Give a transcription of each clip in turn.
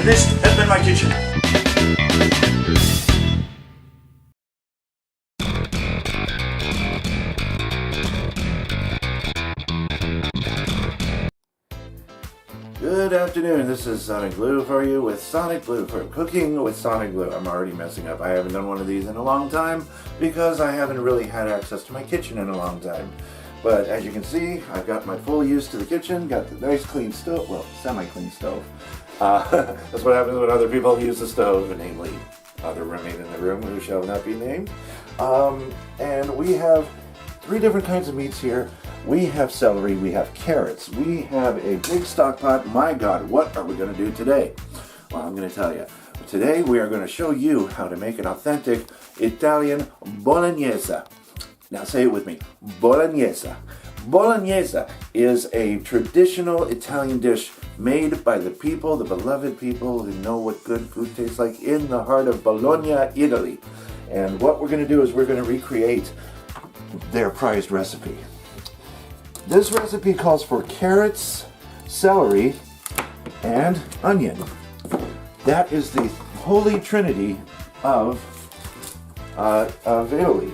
And this has been my kitchen. Good afternoon, this is SonicBlu for you with SonicBlu for Cooking with SonicBlu. I'm already messing up. I haven't done one of these in a long time because I haven't really had access to my kitchen in a long time. But as you can see, I've got my full use to the kitchen, got the nice clean stove, well, semi-clean stove. That's what happens when other people use the stove, namely other roommate in the room who shall not be named. And we have 3 different kinds of meats here. We have celery, we have carrots, we have a big stock pot. My God, what are we going to do today? Well, I'm going to tell you. Today we are going to show you how to make an authentic Italian Bolognese. Now say it with me, Bolognese. Bolognese is a traditional Italian dish made by the people, the beloved people who know what good food tastes like in the heart of Bologna, Italy. And what we're going to do is we're going to recreate their prized recipe. This recipe calls for carrots, celery, and onion. That is the holy trinity of Italy.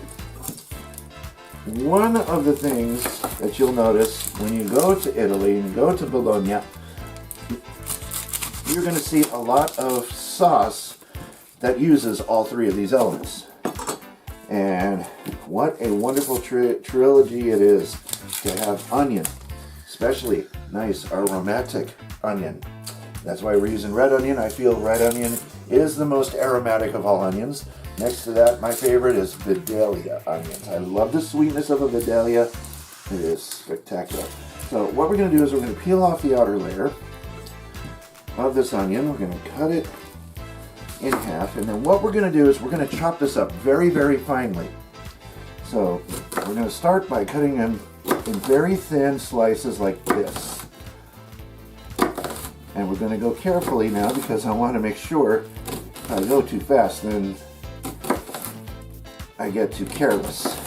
One of the things that you'll notice when you go to Italy and you go to Bologna, you're going to see a lot of sauce that uses all 3 of these elements. And what a wonderful trilogy it is to have onion, especially nice aromatic onion. That's why we're using red onion. I feel red onion is the most aromatic of all onions. Next to that, my favorite is Vidalia onions. I love the sweetness of a Vidalia. It is spectacular. So what we're going to do is we're going to peel off the outer layer of this onion. We're going to cut it in half. And then what we're going to do is we're going to chop this up very, very finely. So we're going to start by cutting them in very thin slices like this. And we're going to go carefully now because I want to make sure if I go too fast, then I get too careless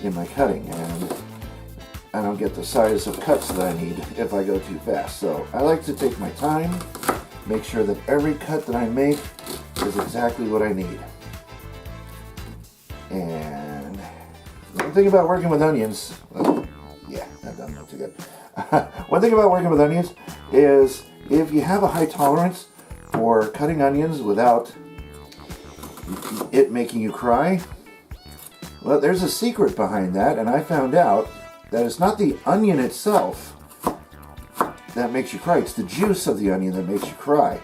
in my cutting and I don't get the size of cuts that I need if I go too fast. So I like to take my time, make sure that every cut that I make is exactly what I need. And one thing about working with onions, well, yeah, that doesn't look too good. One thing about working with onions is if you have a high tolerance for cutting onions without it making you cry, well, there's a secret behind that, and I found out that it's not the onion itself that makes you cry, it's the juice of the onion that makes you cry.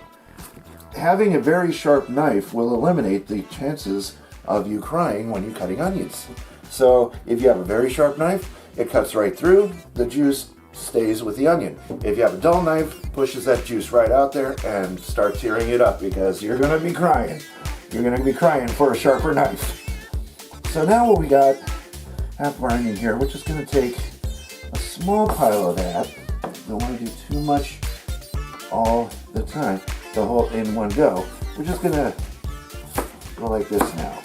Having a very sharp knife will eliminate the chances of you crying when you're cutting onions. So if you have a very sharp knife, it cuts right through, the juice stays with the onion. If you have a dull knife, pushes that juice right out there and starts tearing it up because you're going to be crying. You're going to be crying for a sharper knife. So now what we got, half of our onion here, we're just going to take a small pile of that. Don't want to do too much all the time, the whole in one go. We're just going to go like this now.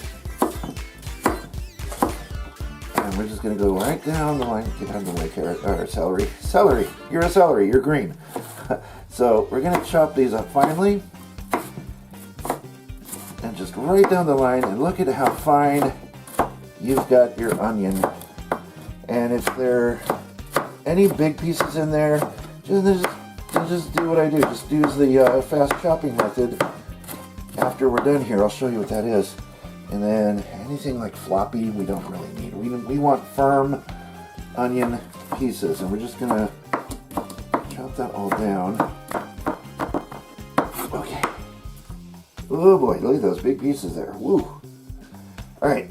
And we're just going to go right down the line. Get out of the way, carrot, or celery. Celery! You're a celery, you're green. So we're going to chop these up finely. And just right down the line, and look at how fine you've got your onion. And if there are any big pieces in there, just do what I do. Just use the fast chopping method. After we're done here, I'll show you what that is. And then anything like floppy, we don't really need. We want firm onion pieces, and we're just gonna chop that all down. Okay. Oh boy, look at those big pieces there. Woo. All right.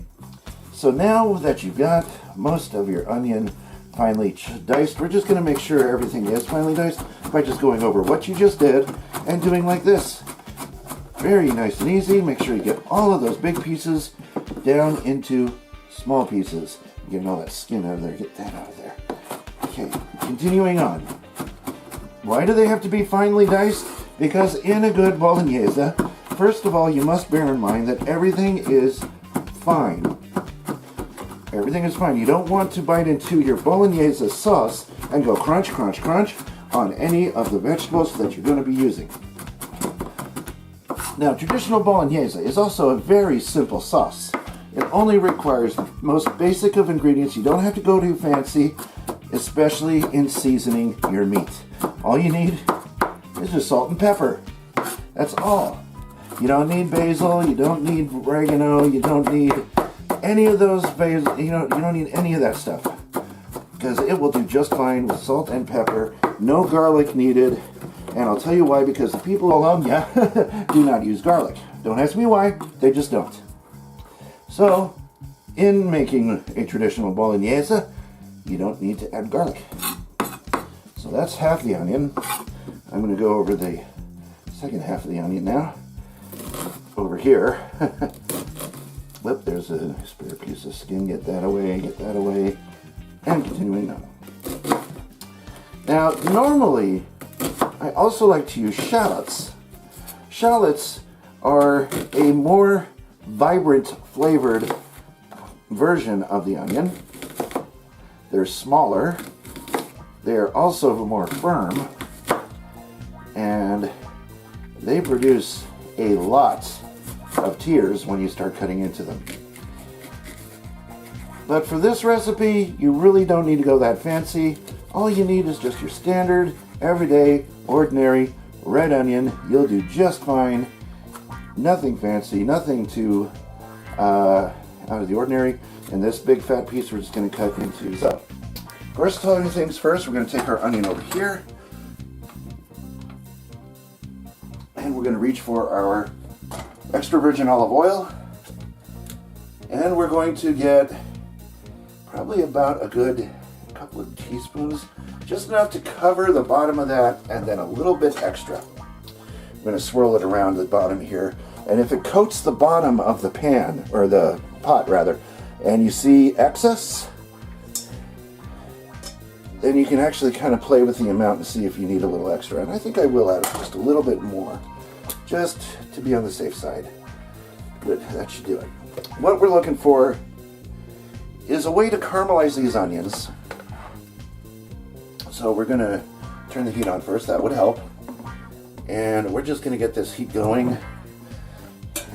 So now that you've got most of your onion finely diced, we're just going to make sure everything is finely diced by just going over what you just did and doing like this. Very nice and easy. Make sure you get all of those big pieces down into small pieces. Getting all that skin out of there, get that out of there. Okay, continuing on. Why do they have to be finely diced? Because in a good bolognese, first of all, you must bear in mind that everything is fine. Everything is fine. You don't want to bite into your bolognese sauce and go crunch, crunch, crunch on any of the vegetables that you're going to be using. Now, traditional bolognese is also a very simple sauce. It only requires the most basic of ingredients. You don't have to go too fancy, especially in seasoning your meat. All you need is just salt and pepper. That's all. You don't need basil, you don't need oregano, you don't need any of those basil, you don't need any of that stuff. Because it will do just fine with salt and pepper, no garlic needed. And I'll tell you why, because the people along you do not use garlic. Don't ask me why, they just don't. So, in making a traditional bolognese, you don't need to add garlic. So that's half the onion. I'm going to go over the second half of the onion now. Over here. Whoop, there's a spare piece of skin. Get that away, get that away. And continuing on. Now, normally, I also like to use shallots. Shallots are a more vibrant flavored version of the onion. They're smaller. They're also more firm. And they produce a lot of tears when you start cutting into them. But for this recipe, you really don't need to go that fancy. All you need is just your standard, everyday, ordinary red onion. You'll do just fine. Nothing fancy, nothing too out of the ordinary. And this big fat piece we're just going to cut into. So, first things first, we're going to take our onion over here. And we're going to reach for our extra virgin olive oil. And we're going to get probably about a good couple of teaspoons, just enough to cover the bottom of that, and then a little bit extra. I'm going to swirl it around the bottom here, and if it coats the bottom of the pan, or the pot rather, and you see excess, then you can actually kind of play with the amount and see if you need a little extra. And I think I will add just a little bit more, just to be on the safe side. Good, that should do it. What we're looking for is a way to caramelize these onions. So we're going to turn the heat on first, that would help. And we're just going to get this heat going.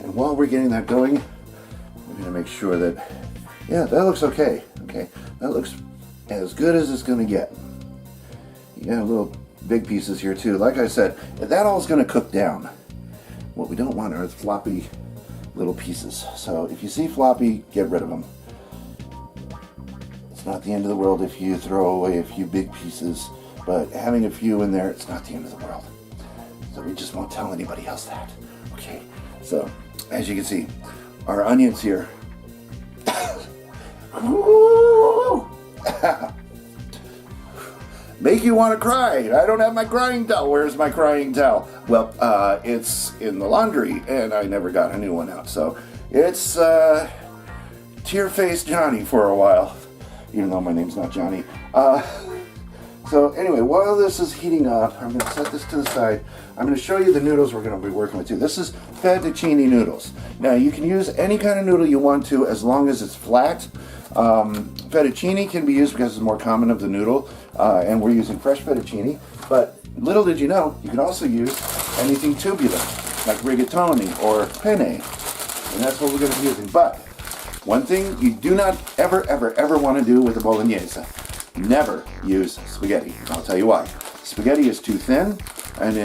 And while we're getting that going, we're going to make sure that, yeah, that looks okay. Okay, that looks as good as it's going to get. You got little big pieces here too. Like I said, that all is going to cook down. What we don't want are floppy little pieces. So if you see floppy, get rid of them. It's not the end of the world if you throw away a few big pieces, but having a few in there, it's not the end of the world. So we just won't tell anybody else that. Okay, so as you can see, our onions here. Make you want to cry. I don't have my crying towel. Where's my crying towel? Well, it's in the laundry, and I never got a new one out. So it's tear-faced Johnny for a while, even though my name's not Johnny. So anyway, while this is heating up, I'm going to set this to the side. I'm going to show you the noodles we're going to be working with too. This is fettuccine noodles. Now you can use any kind of noodle you want to as long as it's flat. Fettuccine can be used because it's more common of the noodle, and we're using fresh fettuccine. But little did you know, you can also use anything tubular, like rigatoni or penne, and that's what we're going to be using. But one thing you do not ever, ever, ever want to do with a bolognese: never use spaghetti. I'll tell you why. Spaghetti is too thin, and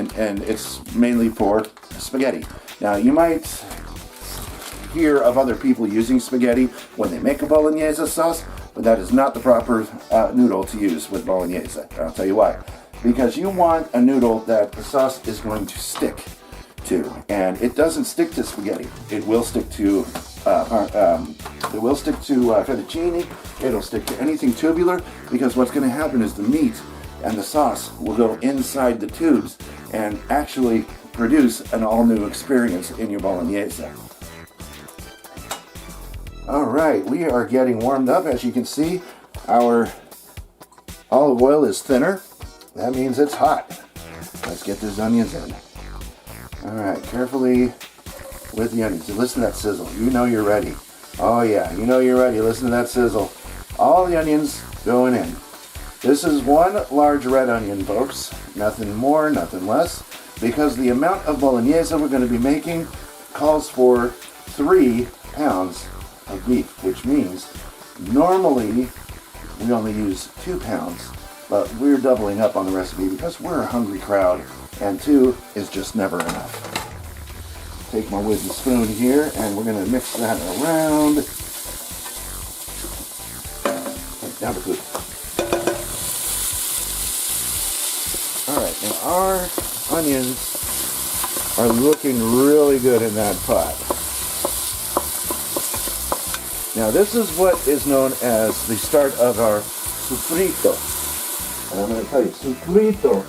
it's mainly for spaghetti. Now you might hear of other people using spaghetti when they make a bolognese sauce, but that is not the proper noodle to use with bolognese. I'll tell you why. Because you want a noodle that the sauce is going to stick to, and it doesn't stick to spaghetti. It will stick to it will stick to fettuccine. It'll stick to anything tubular, because what's going to happen is the meat and the sauce will go inside the tubes and actually produce an all-new experience in your bolognese. All right, we are getting warmed up. As you can see, our olive oil is thinner. That means it's hot. Let's get these onions in. All right, carefully with the onions. Listen to that sizzle. You know you're ready. Oh yeah, you know you're ready. Listen to that sizzle. All the onions going in. This is one large red onion, folks. Nothing more, nothing less, because the amount of bolognese we're going to be making calls for 3 pounds of beef, which means normally we only use 2 pounds, but we're doubling up on the recipe because we're a hungry crowd, and 2 is just never enough. Take my wooden spoon here, and we're going to mix that around. Down to food. Alright, now our onions are looking really good in that pot. Now this is what is known as the start of our sofrito. And I'm going to tell you, sofrito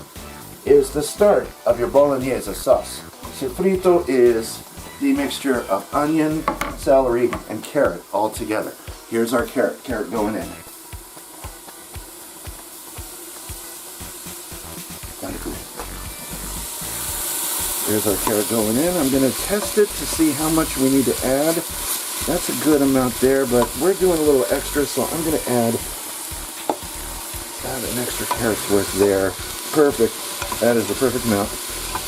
is the start of your bolognese sauce. Sofrito is the mixture of onion, celery, and carrot all together. Here's our carrot going in. Here's our carrot going in. I'm going to test it to see how much we need to add. That's a good amount there, but we're doing a little extra, so I'm going to add an extra carrot's worth there. Perfect. That is the perfect amount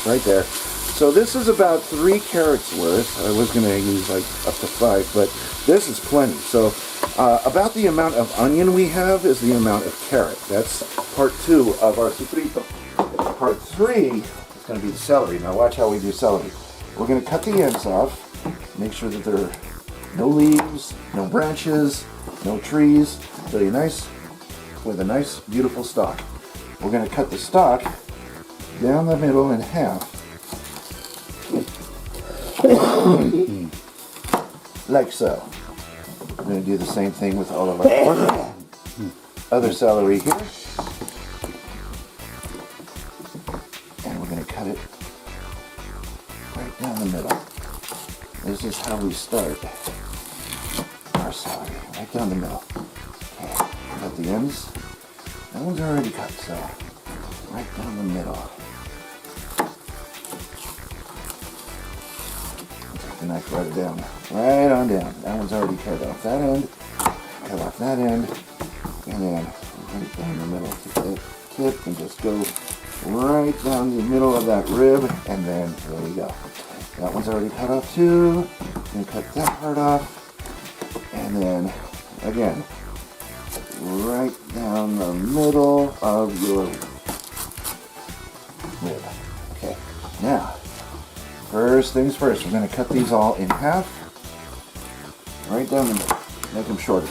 right there. So this is about 3 carrots worth. I was going to use like up to 5, but this is plenty. So about the amount of onion we have is the amount of carrot. That's part 2 of our sofrito. Part 3 is going to be the celery. Now watch how we do celery. We're going to cut the ends off. Make sure that there are no leaves, no branches, no trees. So you're nice with a nice, beautiful stalk. We're going to cut the stalk down the middle in half. Like so. We're going to do the same thing with all of our other celery here. And we're going to cut it right down the middle. This is how we start our celery, right down the middle. Okay, cut the ends. That one's already cut, so right down the middle. Take the knife, right it down. Right on down. That one's already cut off that end. Cut off that end. And then right down the middle to the tip and just go right down the middle of that rib, and then there we go. That one's already cut off too. And cut that part off. And then again, right down the middle of your rib. Okay, now, first things first, we're going to cut these all in half. Right down the middle. Make them shorter.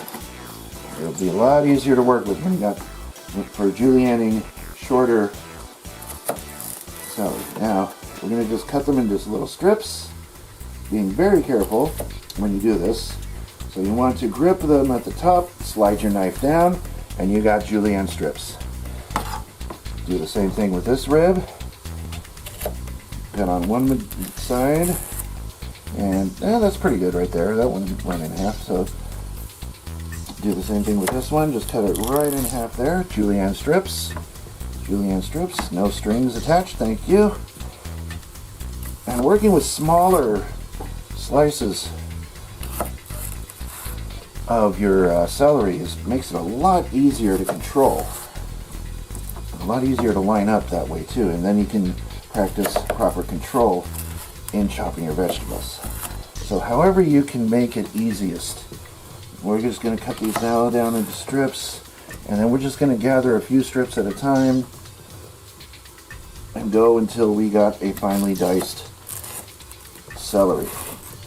It'll be a lot easier to work with when you got, for julienning, shorter celery. Now, we're going to just cut them into just little strips, being very careful when you do this. So you want to grip them at the top, slide your knife down, and you got julienne strips. Do the same thing with this rib. Cut on one side, and that's pretty good right there. That one went in half, so do the same thing with this one. Just cut it right in half there. Julienne strips. Julienne strips, no strings attached, thank you. And working with smaller slices of your celery makes it a lot easier to control. A lot easier to line up that way too, and then you can practice proper control in chopping your vegetables. So however you can make it easiest. We're just going to cut these now down into strips, and then we're just going to gather a few strips at a time and go until we got a finely diced celery.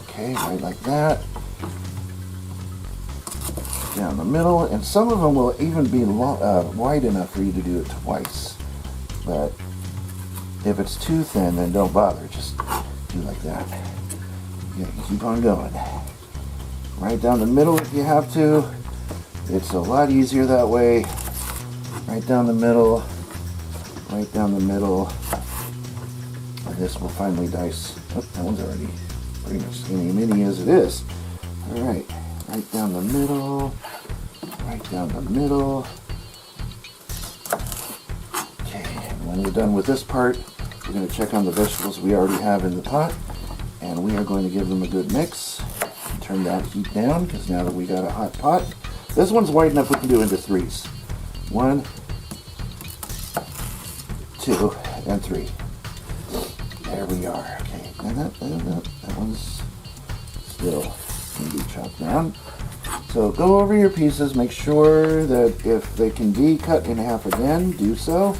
Okay, right like that. Down the middle, and some of them will even be wide enough for you to do it twice. But if it's too thin, then don't bother. Just do like that. Yeah, keep on going. right down the middle if you have to. It's a lot easier that way. Right down the middle, right down the middle. And this will finally dice. Oh, that one's already pretty much skinny mini as it is. Alright, right down the middle, right down the middle. Okay, and when we're done with this part, we're going to check on the vegetables we already have in the pot. And we are going to give them a good mix. Turn that heat down, because now that we got a hot pot, this one's wide enough we can do into threes. 1, 2, and 3. There we are. Okay, and that one's still can be chopped down. So go over your pieces, make sure that if they can be cut in half again, do so.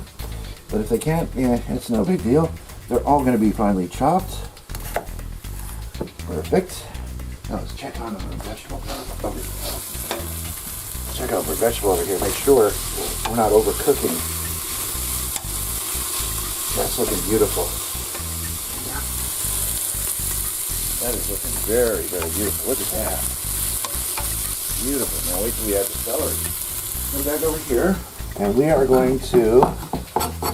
But if they can't, yeah, it's no big deal. They're all going to be finely chopped. Perfect. Now let's check on the vegetable. Check out the vegetable over here. Make sure we're not overcooking. That's looking beautiful. That is looking very, very beautiful. Look at that. Beautiful. Now wait till we add the celery. Come back over here, and we are going to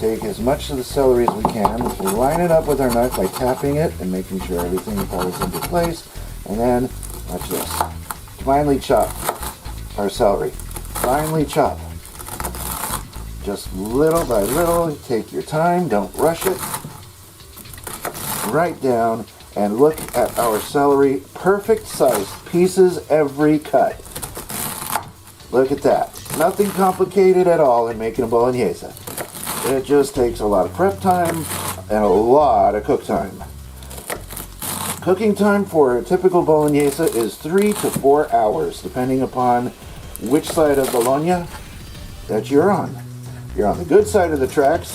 take as much of the celery as we can. We line it up with our knife by tapping it and making sure everything falls into place. And then, watch this. Finely chop our celery. Finely chop. Just little by little. Take your time. Don't rush it. Right down. And look at our celery. Perfect sized pieces every cut. Look at that. Nothing complicated at all in making a bolognese. It just takes a lot of prep time and a lot of cook time. Cooking time for a typical bolognese is 3 to 4 hours, depending upon which side of Bologna that you're on. If you're on the good side of the tracks,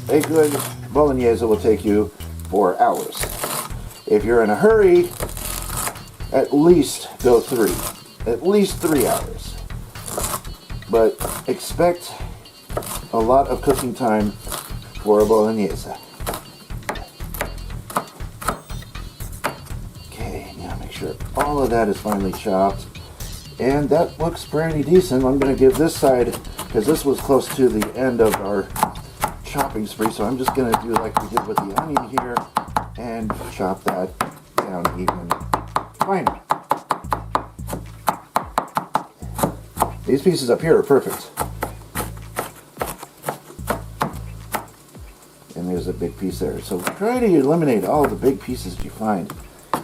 a good bolognese will take you 4 hours. If you're in a hurry, at least go 3. At least 3 hours. But expect a lot of cooking time for a bolognese. Okay, now make sure all of that is finely chopped. And that looks pretty decent. I'm going to give this side, because this was close to the end of our chopping spree, so I'm just going to do like we did with the onion here and chop that down even finer. These pieces up here are perfect. And there's a big piece there. So try to eliminate all the big pieces you find.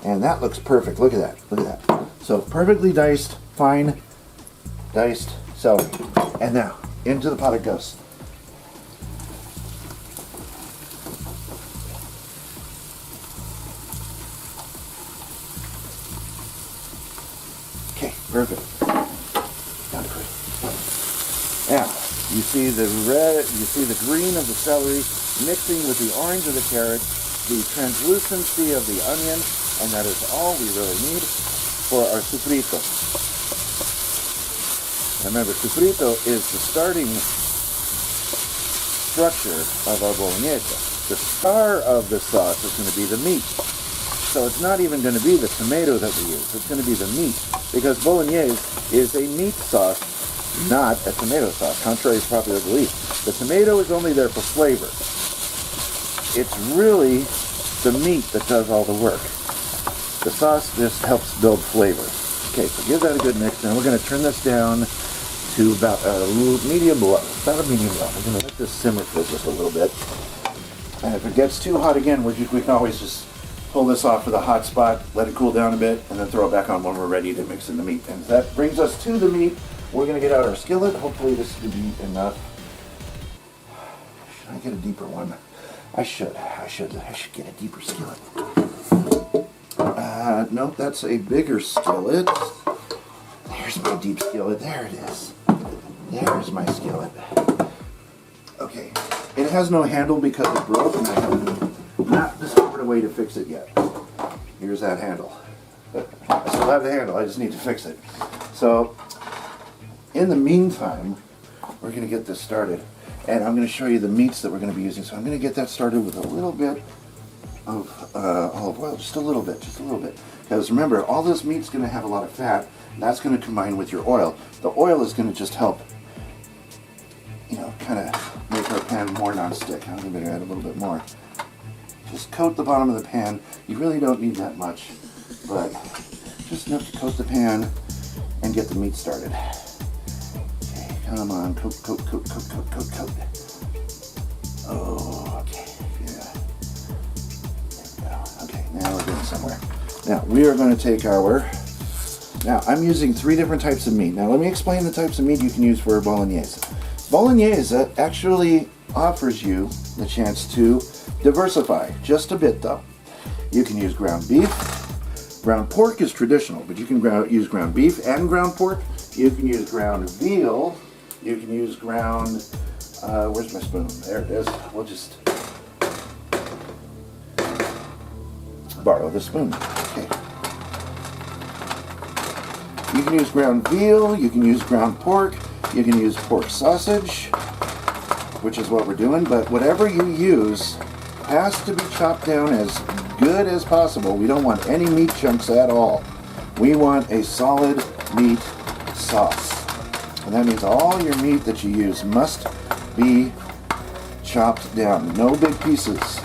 And that looks perfect. Look at that. Look at that. So perfectly diced, fine diced celery. And now, into the pot it goes. Okay, perfect. Now, you see the red, you see the green of the celery mixing with the orange of the carrot, the translucency of the onion, and that is all we really need for our sofrito. Remember, sofrito is the starting structure of our bolognese. The star of the sauce is going to be the meat. So it's not even going to be the tomato that we use. It's going to be the meat, because bolognese is a meat sauce, not a tomato sauce, contrary to popular belief. The tomato is only there for flavor. It's really the meat that does all the work. The sauce just helps build flavor. Okay, so give that a good mix. Now we're going to turn this down to about a medium low. About a medium low. We're going to let this simmer for just a little bit. And if it gets too hot again, we can always just pull this off with a hot spot, let it cool down a bit, and then throw it back on when we're ready to mix in the meat. And that brings us to the meat. We're going to get out our skillet. Hopefully this should be enough. Should I get a deeper one? I should get a deeper skillet. Nope, that's a bigger skillet. There's my deep skillet. There it is. There's my skillet. Okay, it has no handle because it broke, and I have not discovered a way to fix it yet. Here's that handle. I still have the handle, I just need to fix it. So, in the meantime, we're going to get this started. And I'm going to show you the meats that we're going to be using. So I'm going to get that started with a little bit of olive oil, just a little bit, Because remember, all this meat's going to have a lot of fat, and that's going to combine with your oil. The oil is going to just help, you know, kind of make our pan more non-stick. I'm going to add a little bit more. Just coat the bottom of the pan. You really don't need that much, but just enough to coat the pan and get the meat started. Okay, come on, coat. Oh, okay, yeah. There we go. Okay, now we're getting somewhere. Now, we are going to take our... Now, I'm using 3 different types of meat. Now, let me explain the types of meat you can use for a Bolognese. Bolognese actually offers you the chance to diversify, just a bit though. You can use ground beef. Ground pork is traditional, but you can use ground beef and ground pork. You can use ground veal. You can use ground... where's my spoon? There it is. We'll just borrow the spoon. Okay. You can use ground veal. You can use ground pork. You can use pork sausage, which is what we're doing. But whatever you use has to be chopped down as good as possible. We don't want any meat chunks at all. We want a solid meat sauce. And that means all your meat that you use must be chopped down. No big pieces.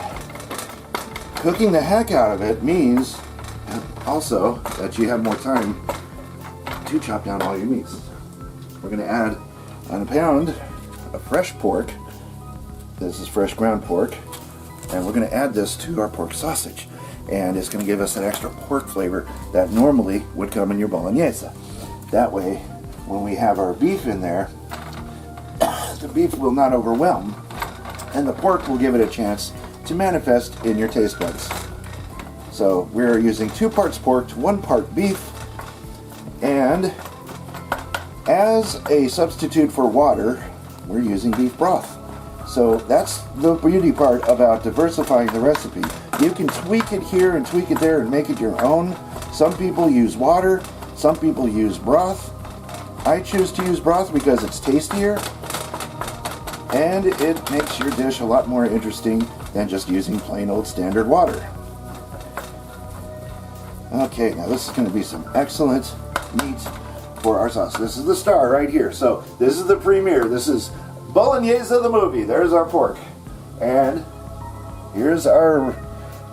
Cooking the heck out of it means also that you have more time to chop down all your meats. We're going to add on a pound of fresh pork. This is fresh ground pork. And we're going to add this to our pork sausage. And it's going to give us that extra pork flavor that normally would come in your Bolognese. That way, when we have our beef in there, the beef will not overwhelm, and the pork will give it a chance to manifest in your taste buds. So we're using 2 parts pork to 1 part beef, and as a substitute for water, we're using beef broth. So that's the beauty part about diversifying the recipe. You can tweak it here and tweak it there and make it your own. Some people use water, some people use broth. I choose to use broth because it's tastier and it makes your dish a lot more interesting than just using plain old standard water. Okay, now this is going to be some excellent meat for our sauce. This is the star right here. So this is the premiere. This is Bolognese the movie. There's our pork. And here's our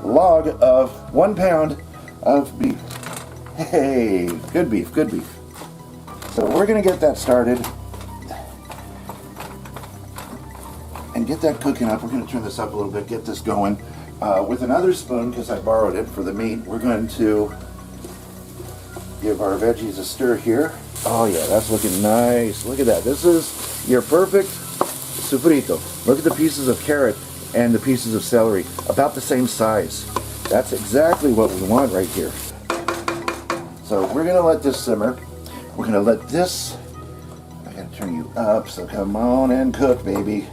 log of 1 pound of beef. Hey, good beef, good beef. So we're going to get that started and get that cooking up. We're going to turn this up a little bit, get this going. With another spoon, because I borrowed it for the meat, we're going to give our veggies a stir here. Oh yeah, that's looking nice. Look at that. This is your perfect sofrito. Look at the pieces of carrot and the pieces of celery, about the same size. That's exactly what we want right here. So we're going to let this simmer. We're going to let this, I got to turn you up, so come on and cook, baby.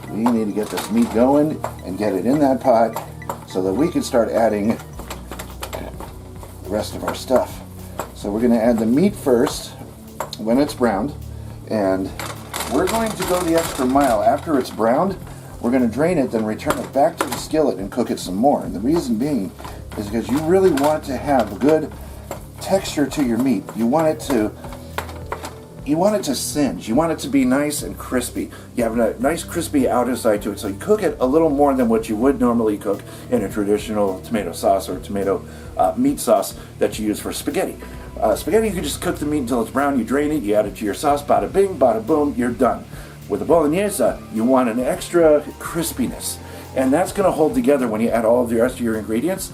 We need to get this meat going and get it in that pot so that we can start adding the rest of our stuff. So we're going to add the meat first when it's browned, and we're going to go the extra mile. After it's browned, we're going to drain it, then return it back to the skillet and cook it some more. And the reason being is because you really want to have good texture to your meat. You want it to singe. You want it to be nice and crispy. You have a nice crispy outer side to it, so you cook it a little more than what you would normally cook in a traditional tomato sauce or tomato meat sauce that you use for spaghetti. Spaghetti, you can just cook the meat until it's brown, you drain it, you add it to your sauce, bada bing, bada boom, you're done. With the Bolognese, you want an extra crispiness, and that's going to hold together when you add all of the rest of your ingredients,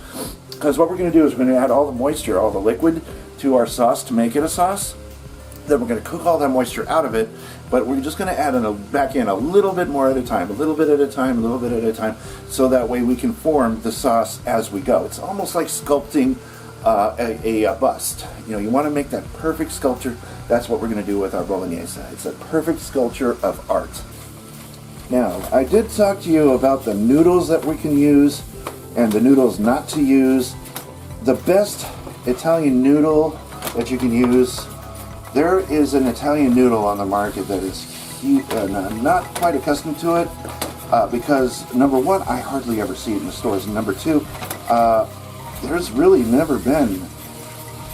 because what we're going to do is we're going to add all the moisture, all the liquid to our sauce to make it a sauce. Then we're going to cook all that moisture out of it, but we're just going to add back in a little bit more at a time, a little bit at a time, a little bit at a time, so that way we can form the sauce as we go. It's almost like sculpting a bust. You know, you want to make that perfect sculpture. That's what we're going to do with our Bolognese. It's a perfect sculpture of art. Now, I did talk to you about the noodles that we can use and the noodles not to use. The best Italian noodle that you can use, there is an Italian noodle on the market that is, I'm not quite accustomed to it, because number one, I hardly ever see it in the stores, and number two, there's really never been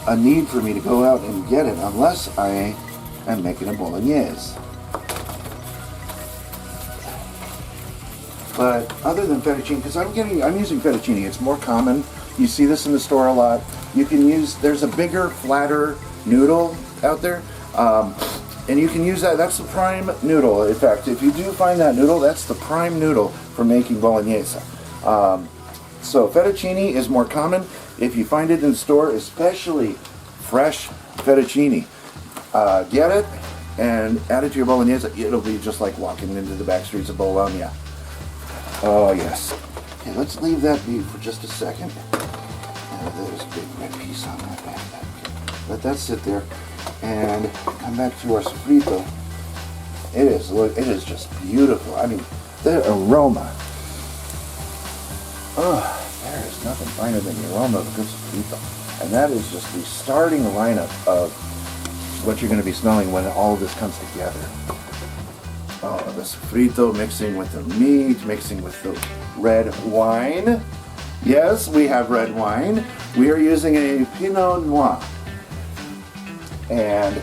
a need for me to go out and get it unless I am making a bolognese. But other than fettuccine, because I'm using fettuccine, it's more common. You see this in the store a lot. You can use, there's a bigger, flatter noodle out there, and you can use that. That's the prime noodle. In fact, if you do find that noodle, that's the prime noodle for making bolognese. So fettuccine is more common. If you find it in the store, especially fresh fettuccine, get it and add it to your bolognese. It'll be just like walking into the back streets of Bologna. Oh yes. Okay, let's leave that be for just a second. There's a big red piece on that back. Let that sit there, and come back to our sofrito. It is just beautiful. I mean, the aroma. There is nothing finer than the aroma of a good sofrito. And that is just the starting lineup of what you're going to be smelling when all of this comes together. Oh, the sofrito mixing with the meat, mixing with the red wine. Yes, we have red wine. We are using a Pinot Noir. And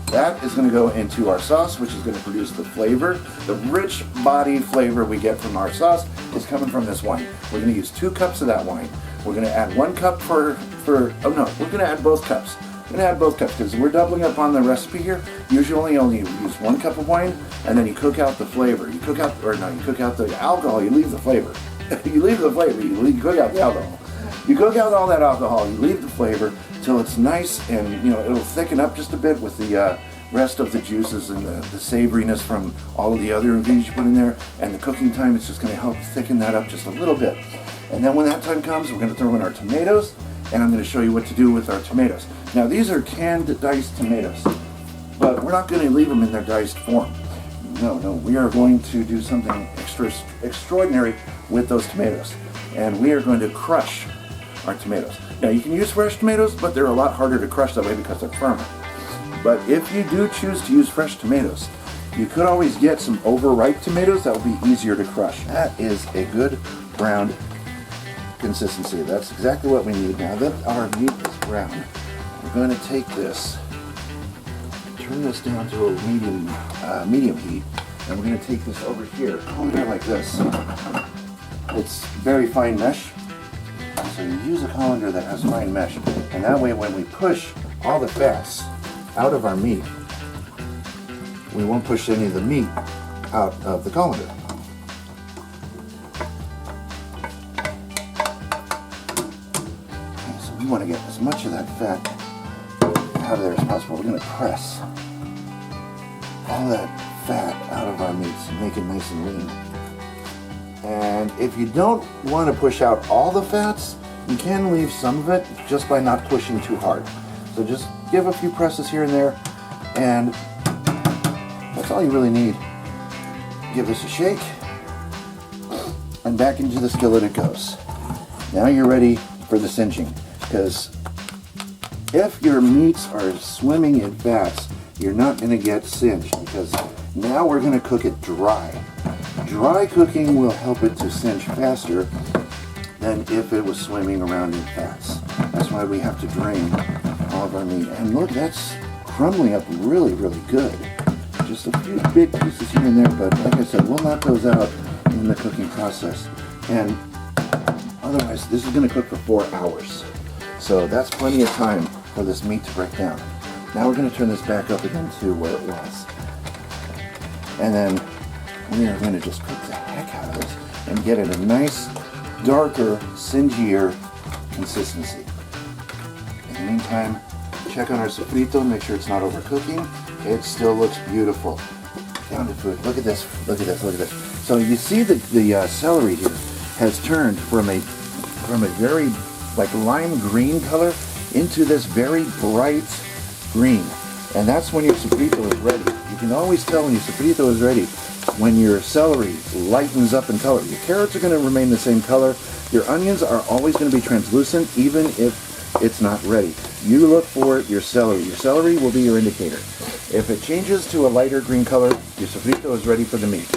that is going to go into our sauce, which is going to produce the flavor. The rich body flavor we get from our sauce is coming from this wine. We're going to use 2 cups of that wine. We're going to add 1 cup we're going to add both cups. We're going to add both cups because we're doubling up on the recipe here. Usually only use 1 cup of wine, and then you cook out the flavor. You cook out the alcohol, you leave the flavor. You leave the flavor, you cook out the alcohol. You cook out all that alcohol, you leave the flavor till it's nice, and it'll thicken up just a bit with the rest of the juices and the savoriness from all of the other ingredients you put in there, and the cooking time is just going to help thicken that up just a little bit. And then when that time comes, we're going to throw in our tomatoes, and I'm going to show you what to do with our tomatoes. Now these are canned diced tomatoes, but we're not going to leave them in their diced form. No, we are going to do something extraordinary with those tomatoes, and we are going to crush our tomatoes. Now you can use fresh tomatoes, but they're a lot harder to crush that way because they're firmer. But if you do choose to use fresh tomatoes, you could always get some overripe tomatoes that will be easier to crush. That is a good brown consistency. That's exactly what we need. Now that our meat is brown, we're going to take this, turn this down to a medium heat, and we're going to take this over here, colander like this. It's very fine mesh, so you use a colander that has fine mesh, and that way when we push all the fats out of our meat, we won't push any of the meat out of the colander. Okay, so we want to get as much of that fat out of there as possible. We're going to press all that fat out of our meats and make it nice and lean. And if you don't want to push out all the fats, you can leave some of it just by not pushing too hard. So just give a few presses here and there, and that's all you really need. Give this a shake, and back into the skillet it goes. Now you're ready for the singeing, because if your meats are swimming in fats, you're not going to get singed, because now we're going to cook it dry. Dry cooking will help it to singe faster than if it was swimming around in fats. That's why we have to drain all of our meat. And look, that's crumbling up really, really good. Just a few big pieces here and there, but like I said, we'll knock those out in the cooking process. And otherwise, this is going to cook for 4 hours. So that's plenty of time for this meat to break down. Now we're going to turn this back up again to where it was. And then we are going to just cook the heck out of it and get it a nice, darker, singier consistency. In the meantime, check on our sofrito, make sure it's not overcooking. It still looks beautiful. Down to food. Look at this, look at this, look at this. So you see the celery here has turned from a very like lime green color into this very bright green. And that's when your sofrito is ready. You can always tell when your sofrito is ready when your celery lightens up in color. Your carrots are going to remain the same color. Your onions are always going to be translucent even if it's not ready. You look for your celery. Your celery will be your indicator. If it changes to a lighter green color, your sofrito is ready for the meat.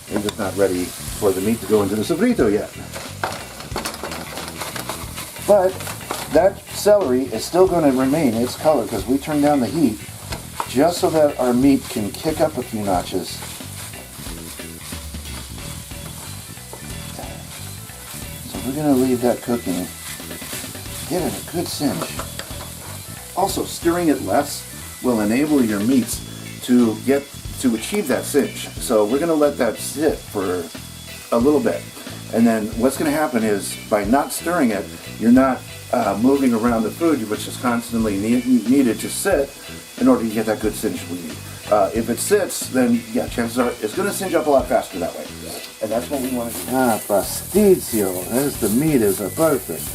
They're just not ready for the meat to go into the sofrito yet. But that celery is still going to remain its color because we turned down the heat just so that our meat can kick up a few notches. So we're going to leave that cooking. Get it a good cinch. Also, stirring it less will enable your meats to achieve that cinch. So we're going to let that sit for a little bit. And then what's going to happen is, by not stirring it, you're not moving around the food, which is constantly needed to sit in order to get that good cinch we need. If it sits, then yeah, chances are it's going to cinch up a lot faster that way. And that's what we want to do. Ah, pasticcio. There's the meat is perfect.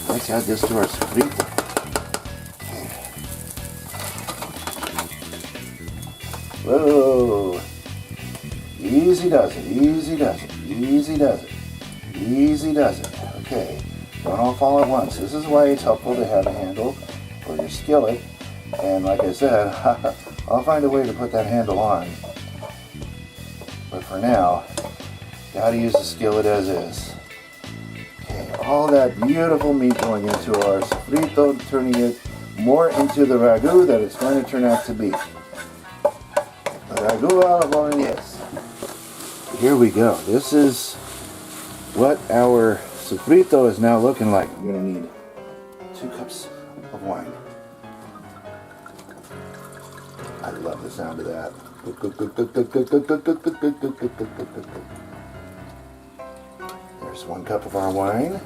Let's add this to our sofrito. Whoa. Easy does it, easy does it, easy does it, easy does it. Okay, don't all fall at once. This is why it's helpful to have a handle for your skillet. And like I said, I'll find a way to put that handle on. But for now, gotta use the skillet as is. Okay, all that beautiful meat going into our sofrito, turning it more into the ragu that it's going to turn out to be. The ragu alla Bolognese. Here we go. This is what our sofrito is now looking like. You're going to need 2 cups of wine. I love the sound of that. There's 1 cup of our wine.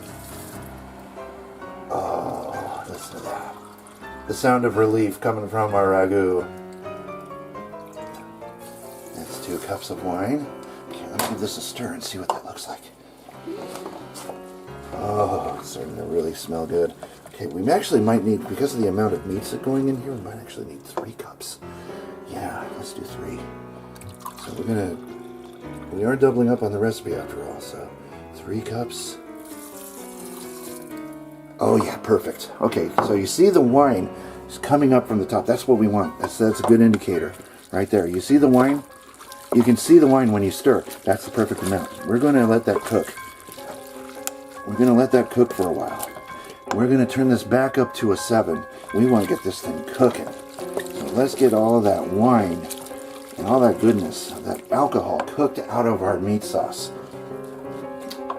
Oh, listen to that. The sound of relief coming from our ragu. That's 2 cups of wine. Okay, let's give this a stir and see what that looks like. Oh, it's starting to really smell good. Okay, we actually might need, because of the amount of meats that going in here, we might actually need 3 cups. Yeah, let's do 3. So we are doubling up on the recipe after all, so 3 cups. Oh yeah, perfect. Okay, so you see the wine is coming up from the top. That's what we want. That's a good indicator right there. You see the wine? You can see the wine when you stir. That's the perfect amount. We're going to let that cook. We're going to let that cook for a while. We're going to turn this back up to a 7. We want to get this thing cooking. So let's get all of that wine and all that goodness, that alcohol cooked out of our meat sauce.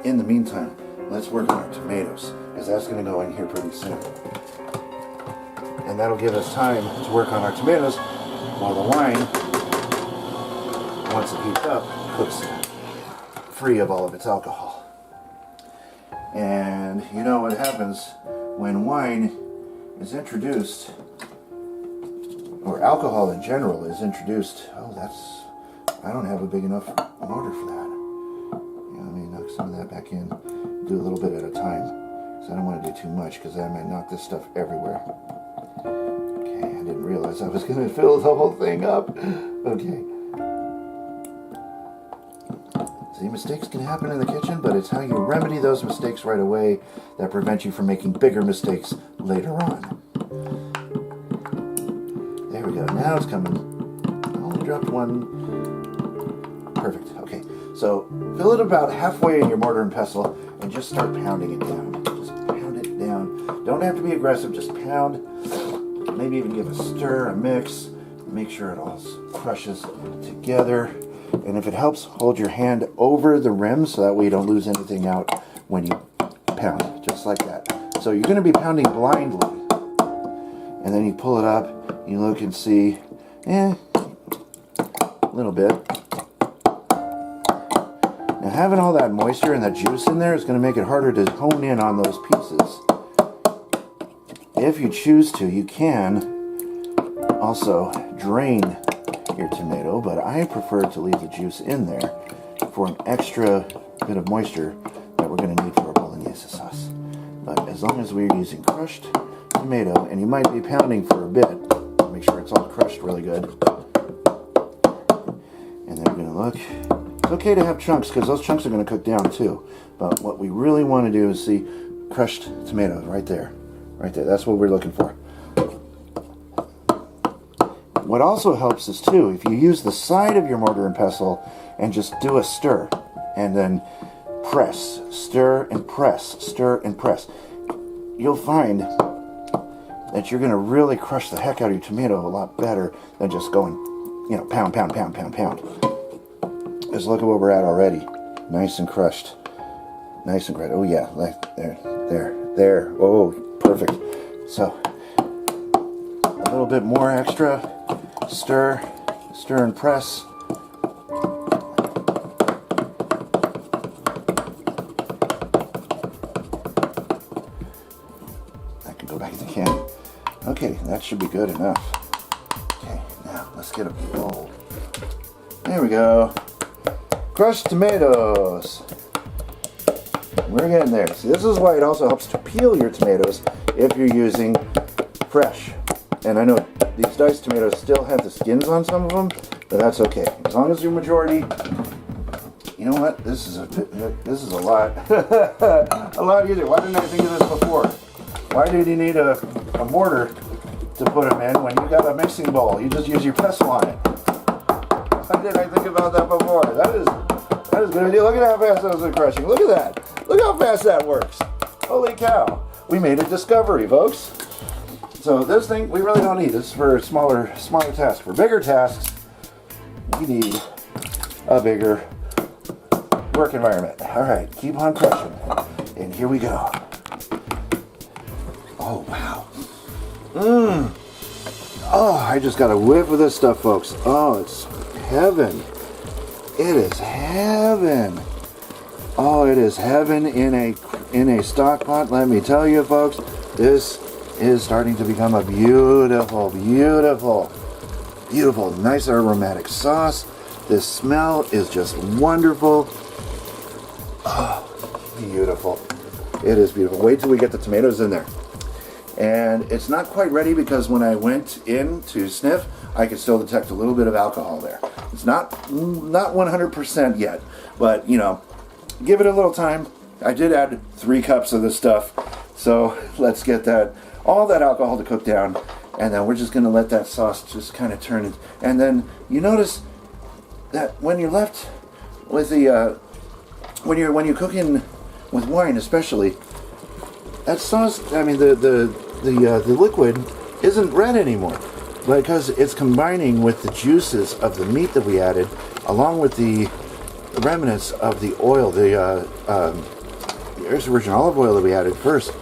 In the meantime, let's work on our tomatoes, because that's going to go in here pretty soon. And that'll give us time to work on our tomatoes while the wine, once it heats up, cooks free of all of its alcohol. And you know what happens when wine is introduced, or alcohol in general is introduced. Oh, I don't have a big enough mortar for that. Yeah, let me knock some of that back in. Do a little bit at a time, because I don't want to do too much, because I might knock this stuff everywhere. Okay, I didn't realize I was going to fill the whole thing up. Okay. See, mistakes can happen in the kitchen, but it's how you remedy those mistakes right away that prevent you from making bigger mistakes later on. There we go. Now it's coming. I only dropped 1. Perfect. Okay. So fill it about halfway in your mortar and pestle and just start pounding it down. Just pound it down. Don't have to be aggressive. Just pound. Maybe even give a stir, a mix. Make sure it all crushes together. And if it helps, hold your hand over the rim so that way you don't lose anything out when you pound, just like that. So you're going to be pounding blindly. And then you pull it up, you look and see, a little bit. Now having all that moisture and that juice in there is going to make it harder to hone in on those pieces. If you choose to, you can also drain your tomato, but I prefer to leave the juice in there for an extra bit of moisture that we're going to need for our Bolognese sauce. But as long as we're using crushed tomato, and you might be pounding for a bit, make sure it's all crushed really good. And then we're going to look. It's okay to have chunks, because those chunks are going to cook down too. But what we really want to do is see crushed tomatoes right there. Right there. That's what we're looking for. what also helps is too, if you use the side of your mortar and pestle and just do a stir, and then press, stir and press, stir and press, you'll find that you're going to really crush the heck out of your tomato a lot better than just going, you know, pound, pound, pound, pound, pound. Just look at what we're at already. Nice and crushed. Nice and crushed. Oh yeah, like there. Oh, perfect. So, a little bit more extra. Stir and press. That can go back in the can. Okay, that should be good enough. Okay, now let's get a bowl. There we go. Crushed tomatoes. We're getting there. See, this is why it also helps to peel your tomatoes if you're using fresh. And I know these diced tomatoes still have the skins on some of them, but that's okay. As long as your majority, you know what? This is a lot, a lot easier. Why didn't I think of this before? Why did you need a mortar to put them in when you got a mixing bowl? You just use your pestle on it. Why didn't I think about that before? That is a good idea. Look at how fast those are crushing. Look at that. Look how fast that works. Holy cow. We made a discovery, folks. So this thing, we really don't need. This is for smaller tasks. For bigger tasks, we need a bigger work environment. All right, keep on crushing. And here we go. Oh, wow. Oh, I just got a whiff of this stuff, folks. Oh, it's heaven. It is heaven. Oh, it is heaven in a stock pot. Let me tell you, folks, this is starting to become a beautiful, nice aromatic sauce. This smell is just wonderful. Oh, beautiful. It is beautiful. Wait till we get the tomatoes in there. And it's not quite ready because when I went in to sniff, I could still detect a little bit of alcohol there. It's not 100% yet, but you know, give it a little time. I did add 3 cups of this stuff, so let's get all that alcohol to cook down, and then we're just going to let that sauce just kind of turn it. And then you notice that when you're left with the when you're cooking with wine, especially, that sauce, I mean the liquid isn't red anymore, because it's combining with the juices of the meat that we added, along with the remnants of the oil, the extra virgin olive oil that we added first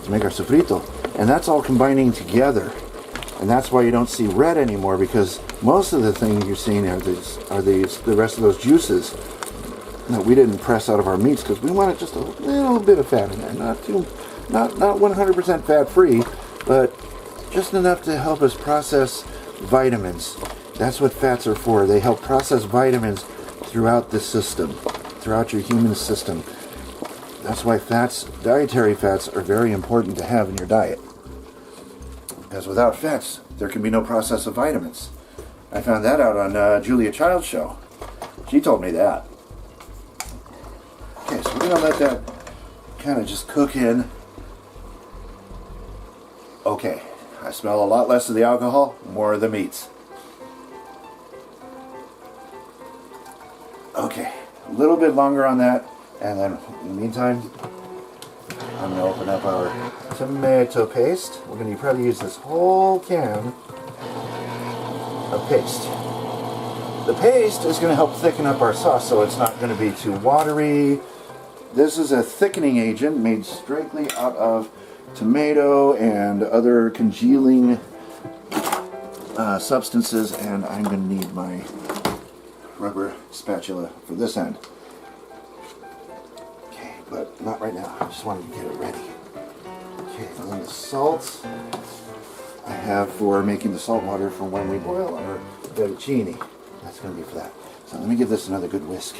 to make our sofrito, and that's all combining together, and that's why you don't see red anymore, because most of the things you're seeing are the rest of those juices that we didn't press out of our meats, because we wanted just a little bit of fat in there, not 100% fat free, but just enough to help us process vitamins. That's what fats are for. They help process vitamins throughout the system, throughout your human system. That's why dietary fats, are very important to have in your diet. Because without fats, there can be no process of vitamins. I found that out on Julia Child's show. She told me that. Okay, so we're going to let that kind of just cook in. Okay, I smell a lot less of the alcohol, more of the meats. Okay, a little bit longer on that, and then in the meantime, I'm going to open up our tomato paste. We're going to probably use this whole can of paste. The paste is going to help thicken up our sauce so it's not going to be too watery. This is a thickening agent made strictly out of tomato and other congealing substances, and I'm going to need my rubber spatula for this end. Okay, but not right now. I just wanted to get it ready. Okay, and then the salt I have for making the salt water for when we boil our fettuccine. That's going to be for that. So let me give this another good whisk.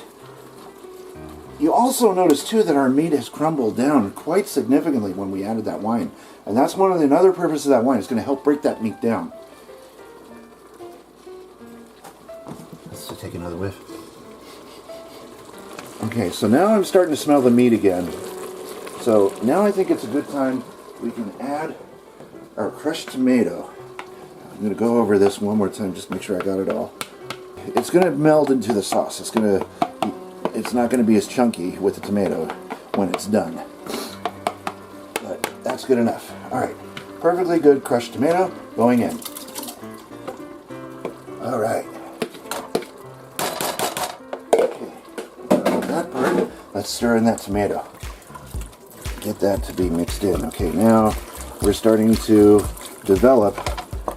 You also notice too that our meat has crumbled down quite significantly when we added that wine. And that's another purpose of that wine. It's going to help break that meat down. Let's just take another whiff. Okay, so now I'm starting to smell the meat again. So now I think it's a good time we can add our crushed tomato. I'm going to go over this one more time, just make sure I got it all. It's going to meld into the sauce. It's not going to be as chunky with the tomato when it's done. But that's good enough. Alright, perfectly good crushed tomato going in. Alright. Okay, that part. Let's stir in that tomato. Get that to be mixed in. Okay, now we're starting to develop,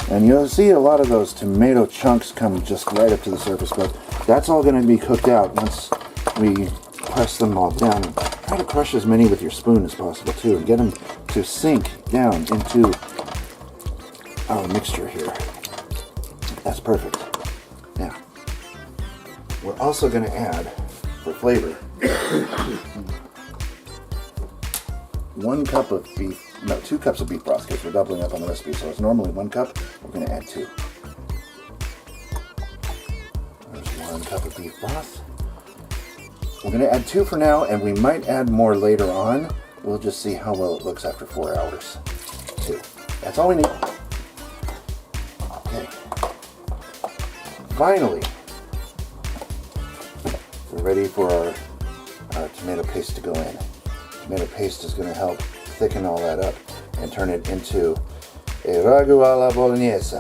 and you'll see a lot of those tomato chunks come just right up to the surface, but that's all going to be cooked out once we press them all down. Try to crush as many with your spoon as possible too, and get them to sink down into our mixture here. That's perfect. Now, we're also going to add, for flavor, 1 cup of beef, no, 2 cups of beef broth, because we're doubling up on the recipe. So it's normally 1 cup, we're going to add 2. There's 1 cup of beef broth. We're going to add 2 for now, and we might add more later on. We'll just see how well it looks after 4 hours. 2. That's all we need. Okay. Finally, we're ready for our tomato paste to go in. Tomato paste is going to help thicken all that up and turn it into a ragu alla Bolognese.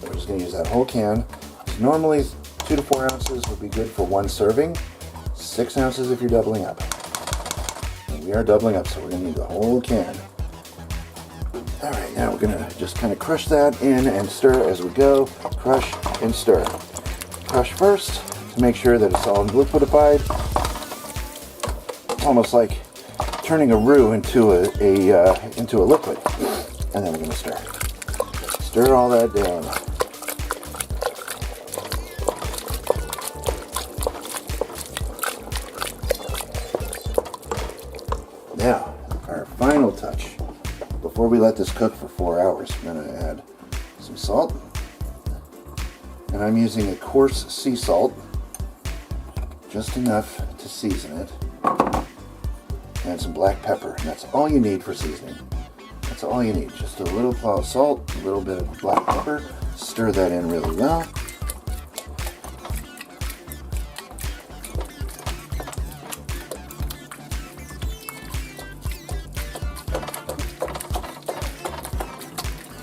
We're just going to use that whole can. Normally 2 to 4 ounces would be good for 1 serving. 6 ounces if you're doubling up. And we are doubling up, so we're going to need the whole can. Alright, now we're going to just kind of crush that in and stir as we go. Crush and stir. Crush first to make sure that it's all liquidified. Almost like turning a roux into a liquid, and then we're going to stir all that down. Now, our final touch before we let this cook for 4 hours. I'm going to add some salt, and I'm using a coarse sea salt, just enough to season it. And some black pepper, and that's all you need for seasoning. That's all you need, just a little of salt, a little bit of black pepper. Stir that in really well.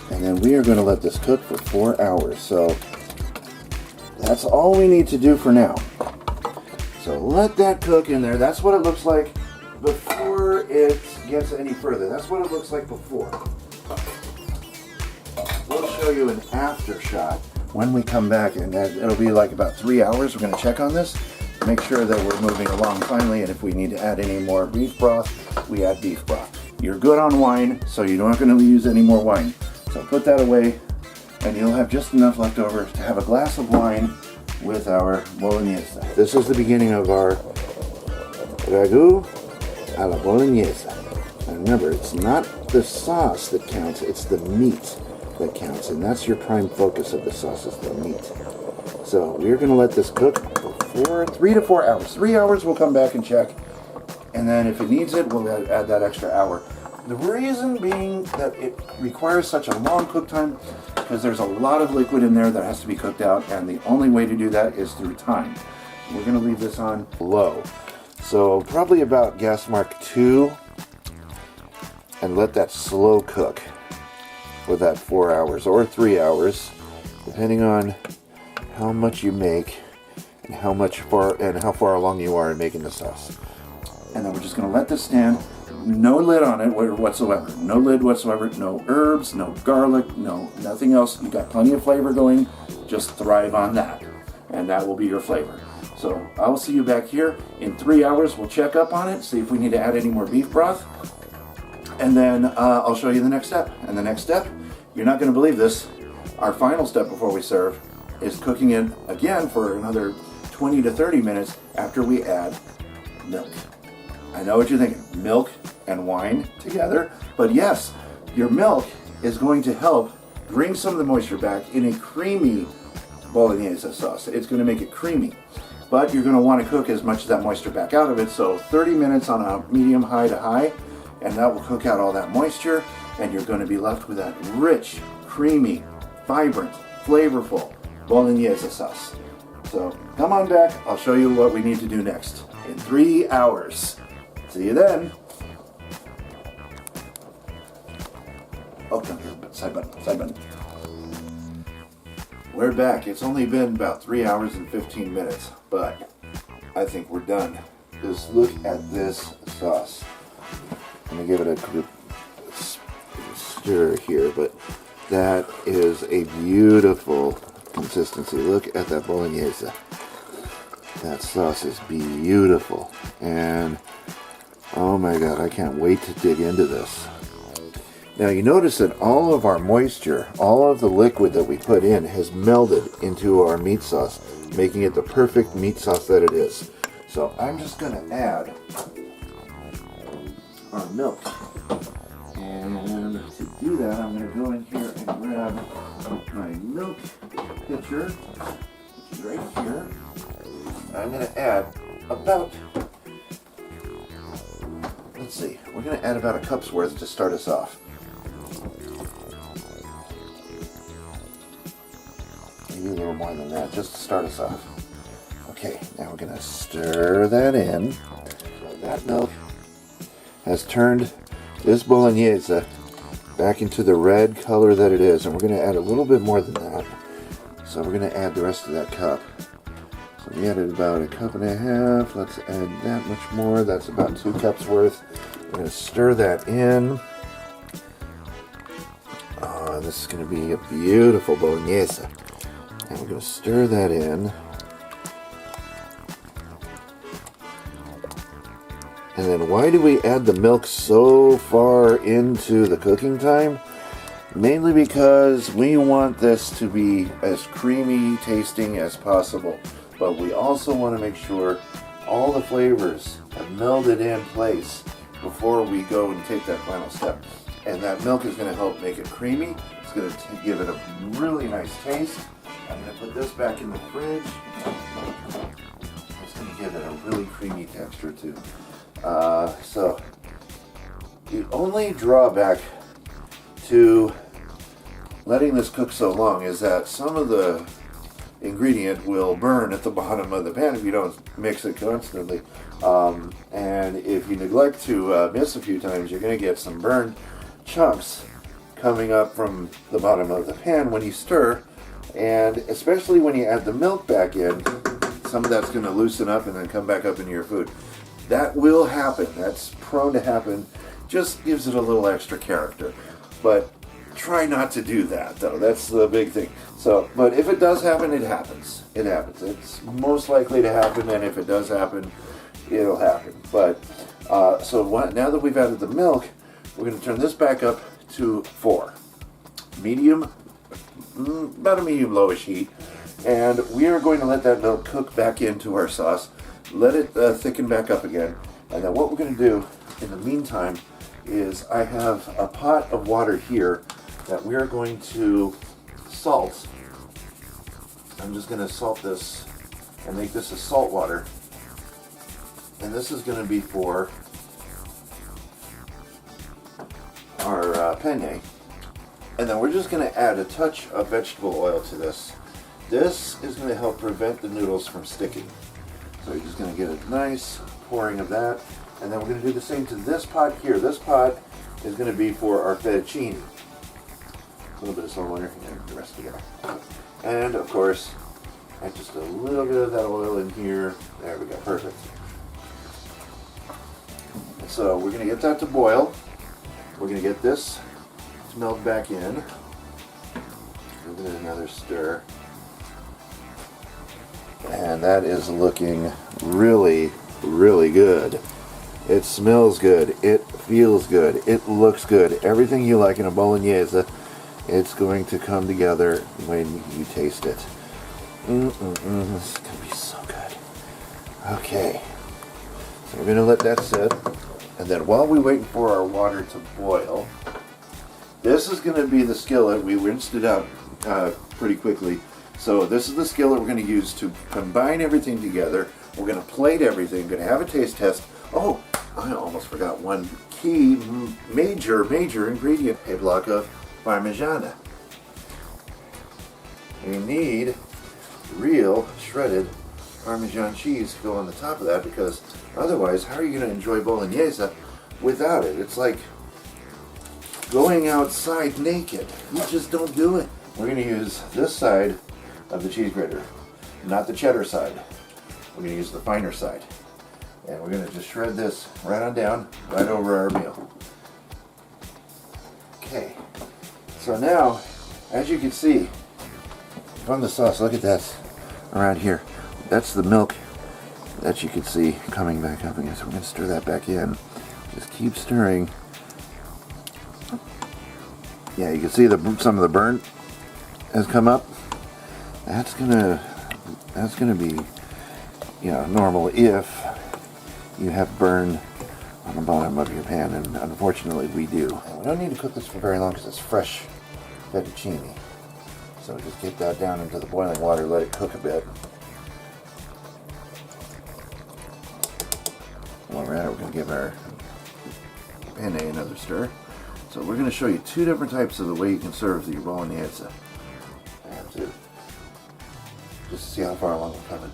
And then we are going to let this cook for 4 hours. So that's all we need to do for now. So let that cook in there. That's what it looks like before it gets any further. That's what it looks like before. We'll show you an after shot when we come back, and it'll be like about 3 hours. We're going to check on this, make sure that we're moving along finally, and if we need to add any more beef broth, we add beef broth. You're good on wine, so you're not going to use any more wine. So put that away, and you'll have just enough left over to have a glass of wine with our Bolognese. This is the beginning of our ragu alla Bolognese. And remember, it's not the sauce that counts, it's the meat that counts, and that's your prime focus of the sauce, is the meat. So we're going to let this cook for 3 to 4 hours. 3 hours we'll come back and check, and then if it needs it, we'll add that extra hour. The reason being that it requires such a long cook time because there's a lot of liquid in there that has to be cooked out, and the only way to do that is through time. We're going to leave this on low. So probably about gas mark 2, and let that slow cook for that 4 hours or 3 hours, depending on how much you make and how far along you are in making the sauce. And then we're just going to let this stand. No lid on it whatsoever. No lid whatsoever. No herbs, no garlic, nothing else. You got plenty of flavor going. Just thrive on that, and that will be your flavor. So I will see you back here in 3 hours. We'll check up on it, see if we need to add any more beef broth, and then I'll show you the next step. And the next step, you're not going to believe this, our final step before we serve is cooking it again for another 20 to 30 minutes after we add milk. I know what you're thinking, milk and wine together, but yes, your milk is going to help bring some of the moisture back in a creamy Bolognese sauce. It's going to make it creamy, but you're going to want to cook as much of that moisture back out of it, so 30 minutes on a medium high to high, and that will cook out all that moisture, and you're going to be left with that rich, creamy, vibrant, flavorful Bolognese sauce. So come on back, I'll show you what we need to do next in 3 hours. See you then. Oh, come here, side button. We're back. It's only been about 3 hours and 15 minutes, but I think we're done. Just look at this sauce. I'm gonna give it a quick stir here, but that is a beautiful consistency. Look at that Bolognese. That sauce is beautiful, and oh my god, I can't wait to dig into this. Now you notice that all of our moisture, all of the liquid that we put in has melded into our meat sauce, making it the perfect meat sauce that it is. So I'm just going to add our milk. And to do that, I'm going to go in here and grab my milk pitcher, which is right here. I'm going to add about, let's see, we're going to add about a cup's worth to start us off. Maybe a little more than that, just to start us off. Okay, now we're going to stir that in. So that milk has turned this Bolognese back into the red color that it is, and we're going to add a little bit more than that. So we're going to add the rest of that cup. So we added about a cup and a half. Let's add that much more. That's about 2 cups worth. We're going to stir that in. Oh, this is going to be a beautiful Bolognese. And we're going to stir that in. And then why do we add the milk so far into the cooking time? Mainly because we want this to be as creamy tasting as possible. But we also want to make sure all the flavors have melded in place before we go and take that final step. And that milk is going to help make it creamy. It's going to give it a really nice taste. I'm going to put this back in the fridge. It's going to give it a really creamy texture too. So the only drawback to letting this cook so long is that some of the ingredient will burn at the bottom of the pan if you don't mix it constantly. And if you neglect to miss a few times, you're going to get some burned chunks coming up from the bottom of the pan when you stir. And especially when you add the milk back in, some of that's going to loosen up and then come back up into your food. That will happen. That's prone to happen. Just gives it a little extra character. But try not to do that, though. That's the big thing. So, but if it does happen, it happens. It happens. It's most likely to happen, and if it does happen, it'll happen. But, now that we've added the milk, we're going to turn this back up to 4. Medium, about a medium-lowish heat. And we are going to let that milk cook back into our sauce. Let it thicken back up again. And then what we're going to do in the meantime is I have a pot of water here that we're going to salt. I'm just going to salt this and make this a salt water. And this is going to be for our penne. And then we're just going to add a touch of vegetable oil to this. This is going to help prevent the noodles from sticking. So you're just going to get a nice pouring of that. And then we're going to do the same to this pot here. This pot is going to be for our fettuccine. A little bit of salt water and the rest together. And of course, add just a little bit of that oil in here. There we go, perfect. And so we're going to get that to boil. We're going to get this to melt back in. Give it another stir. And that is looking really, really good. It smells good. It feels good. It looks good. Everything you like in a Bolognese, it's going to come together when you taste it. This is going to be so good. Okay. So we're going to let that sit. And then while we wait for our water to boil, this is going to be the skillet. We rinsed it out pretty quickly. So this is the skillet we're going to use to combine everything together. We're going to plate everything. We're going to have a taste test. Oh, I almost forgot one key, major ingredient, a block of Parmigiana. You need real shredded Parmesan cheese to go on the top of that, because otherwise, how are you going to enjoy Bolognese without it? It's like going outside naked. You just don't do it. We're going to use this side of the cheese grater, not the cheddar side. We're going to use the finer side. And we're going to just shred this right on down, right over our meal. Okay. So now, as you can see from the sauce, look at that around here. That's the milk that you can see coming back up again. So we're going to stir that back in. Just keep stirring. Yeah, you can see some of the burn has come up. That's gonna be, normal if you have burn on the bottom of your pan, and unfortunately we do. And we don't need to cook this for very long because it's fresh fettuccine. So just get that down into the boiling water, let it cook a bit. While we're at it, we're going to give our penne another stir. So we're going to show you two different types of the way you can serve your Bolognese. I have to just see how far along we're coming.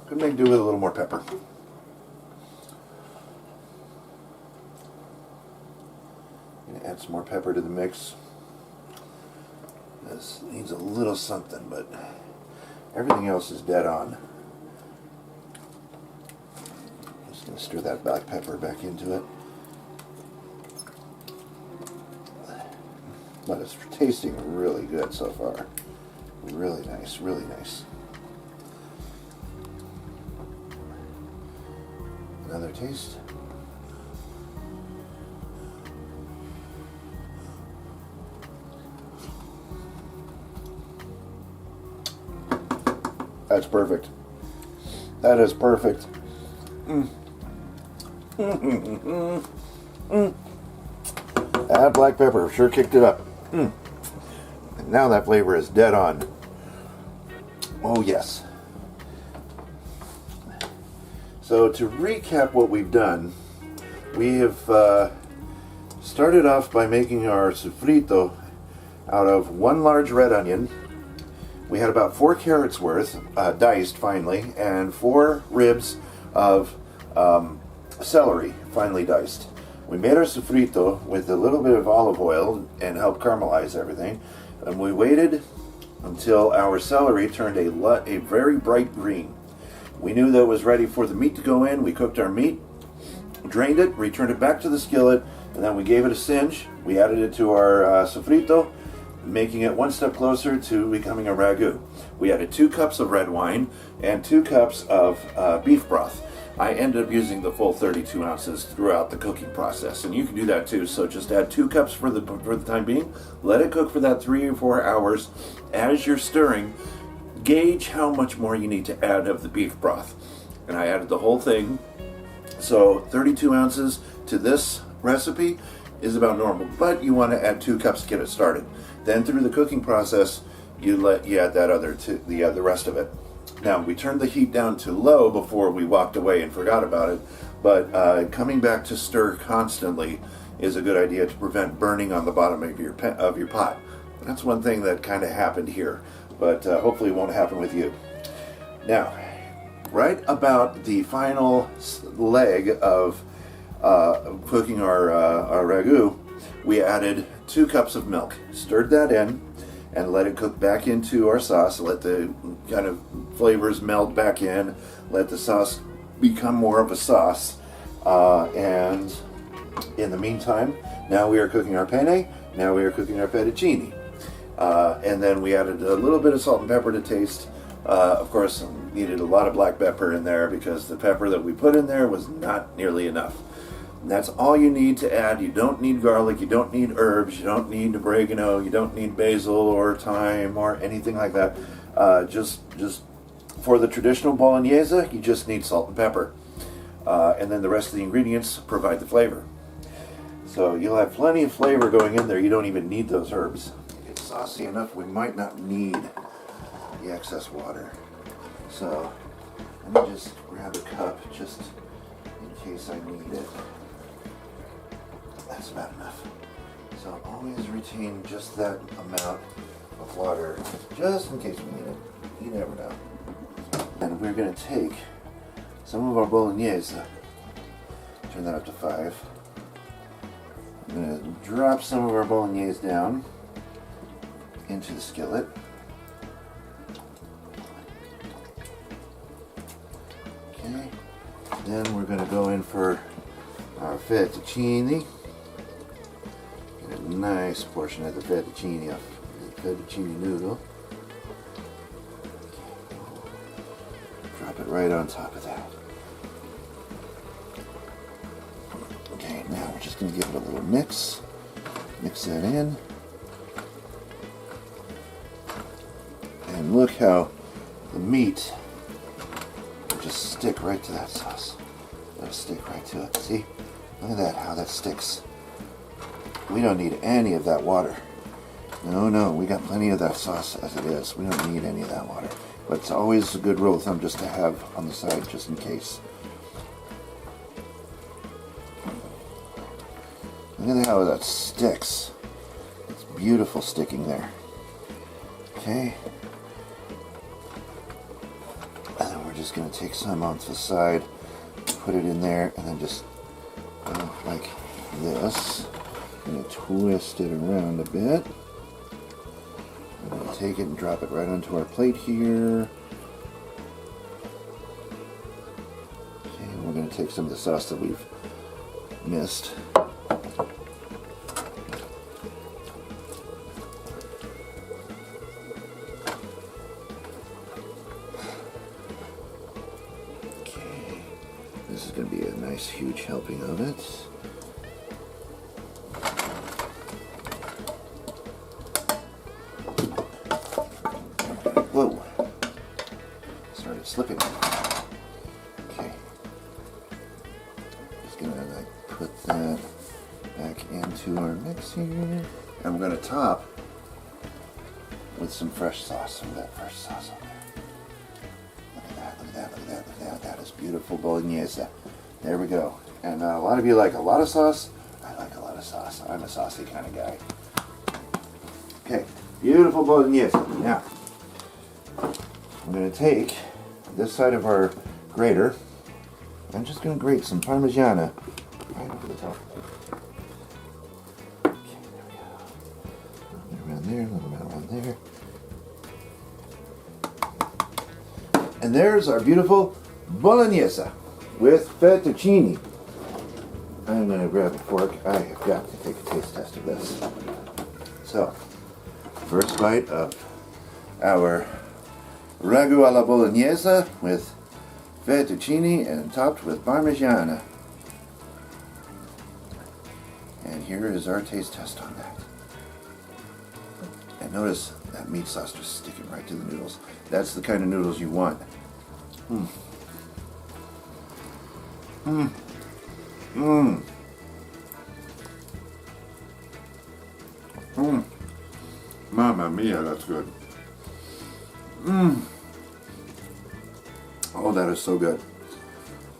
Could make do with a little more pepper. Gonna add some more pepper to the mix. This needs a little something, but everything else is dead on. Just gonna stir that black pepper back into it. But it's tasting really good so far. Really nice, really nice. Another taste. That's perfect. That is perfect. That black pepper sure kicked it up. And now that flavor is dead on. Oh yes. So to recap what we've done, we have started off by making our sofrito out of one large red onion. We had about 4 carrots worth, diced finely, and 4 ribs of celery, finely diced. We made our sofrito with a little bit of olive oil and helped caramelize everything. And we waited until our celery turned a very bright green. We knew that it was ready for the meat to go in. We cooked our meat, drained it, returned it back to the skillet, and then we gave it a singe. We added it to our sofrito, making it one step closer to becoming a ragu. We added 2 cups of red wine and 2 cups of beef broth. I ended up using the full 32 ounces throughout the cooking process, and you can do that too. So just add 2 cups for the time being. Let it cook for that 3 or 4 hours. As you're stirring, gauge how much more you need to add of the beef broth. And I added the whole thing. So 32 ounces to this recipe is about normal, but you want to add 2 cups to get it started. Then through the cooking process, you add that the rest of it. Now, we turned the heat down to low before we walked away and forgot about it, but coming back to stir constantly is a good idea to prevent burning on the bottom of your pot. That's one thing that kind of happened here, but hopefully it won't happen with you. Now, right about the final leg of cooking our ragu, we added 2 cups of milk, stirred that in, and let it cook back into our sauce. Let the kind of flavors meld back in. Let the sauce become more of a sauce. And in the meantime, now we are cooking our penne. Now we are cooking our fettuccine. And then we added a little bit of salt and pepper to taste. Of course, needed a lot of black pepper in there because the pepper that we put in there was not nearly enough. And that's all you need to add. You don't need garlic, you don't need herbs, you don't need oregano, you don't need basil or thyme or anything like that. Just for the traditional Bolognese, you just need salt and pepper. and then the rest of the ingredients provide the flavor. So you'll have plenty of flavor going in there. You don't even need those herbs. It's saucy enough, we might not need the excess water. So let me just grab a cup just in case I need it. That's about enough. So always retain just that amount of water, just in case we need it. You never know. And we're going to take some of our Bolognese, turn that up to 5. I'm going to drop some of our Bolognese down into the skillet. Okay. Then we're going to go in for our fettuccine. Get a nice portion of the fettuccine off the fettuccine noodle. Drop it right on top of that. Okay, now we're just going to give it a little mix. Mix that in. And look how the meat will just stick right to that sauce. It'll stick right to it. See? Look at that, how that sticks. We don't need any of that water. No, we got plenty of that sauce as it is. We don't need any of that water. But it's always a good rule of thumb just to have on the side, just in case. Look at how that sticks. It's beautiful sticking there. Okay. And then we're just going to take some onto the side, put it in there, and then just go like this. I'm going to twist it around a bit. I'm going to take it and drop it right onto our plate here. Okay, we're going to take some of the sauce that we've missed. Okay, this is going to be a nice huge helping of it. Whoa, started slipping. Okay, just gonna like put that back into our mix here, and we're gonna top with some fresh sauce, some of that fresh sauce on there. Look at that, look at that, look at that, look at that. That is beautiful Bolognese. There we go. And a lot of you like a lot of sauce. I like a lot of sauce. I'm a saucy kind of guy. Okay, beautiful Bolognese. Now, I'm going to take this side of our grater. I'm just going to grate some Parmigiana right over the top. Okay, there we go. A little bit around there, a little bit around there. And there's our beautiful Bolognese with fettuccine. I'm going to grab a fork. I have got to take a taste test of this. So, first bite of our ragu alla Bolognese with fettuccine and topped with Parmigiana. And here is our taste test on that. And notice that meat sauce just sticking right to the noodles. That's the kind of noodles you want. Mmm. Mmm. Mmm. Mmm. Mamma mia, that's good. Mmm. Oh, that is so good.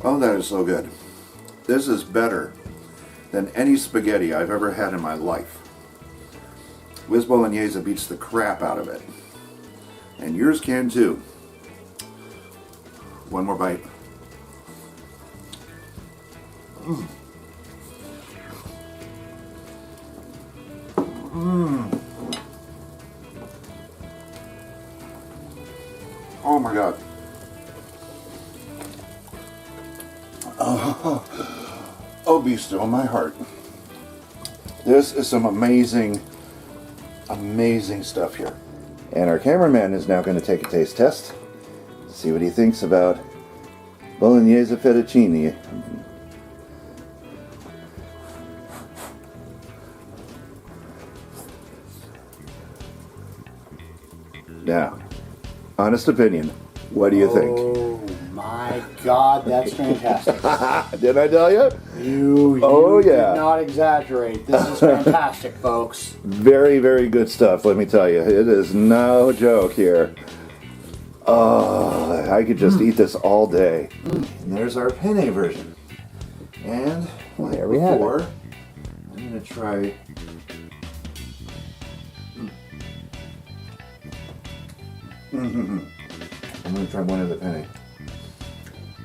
Oh, that is so good. This is better than any spaghetti I've ever had in my life. Whiz Bolognese beats the crap out of it. And yours can too. One more bite. Mmm. Mmm. Oh my God. Oh, be still my heart. This is some amazing, amazing stuff here. And our cameraman is now going to take a taste test. See what he thinks about Bolognese fettuccine. Now, honest opinion, what do you think? Oh my my God, that's fantastic. Did I tell you? You did not exaggerate. This is fantastic, folks. Very, very good stuff, let me tell you. It is no joke here. Oh, I could just eat this all day. And there's our penne version. And well, there we have it. I'm going to try... I'm going to try one of the penne.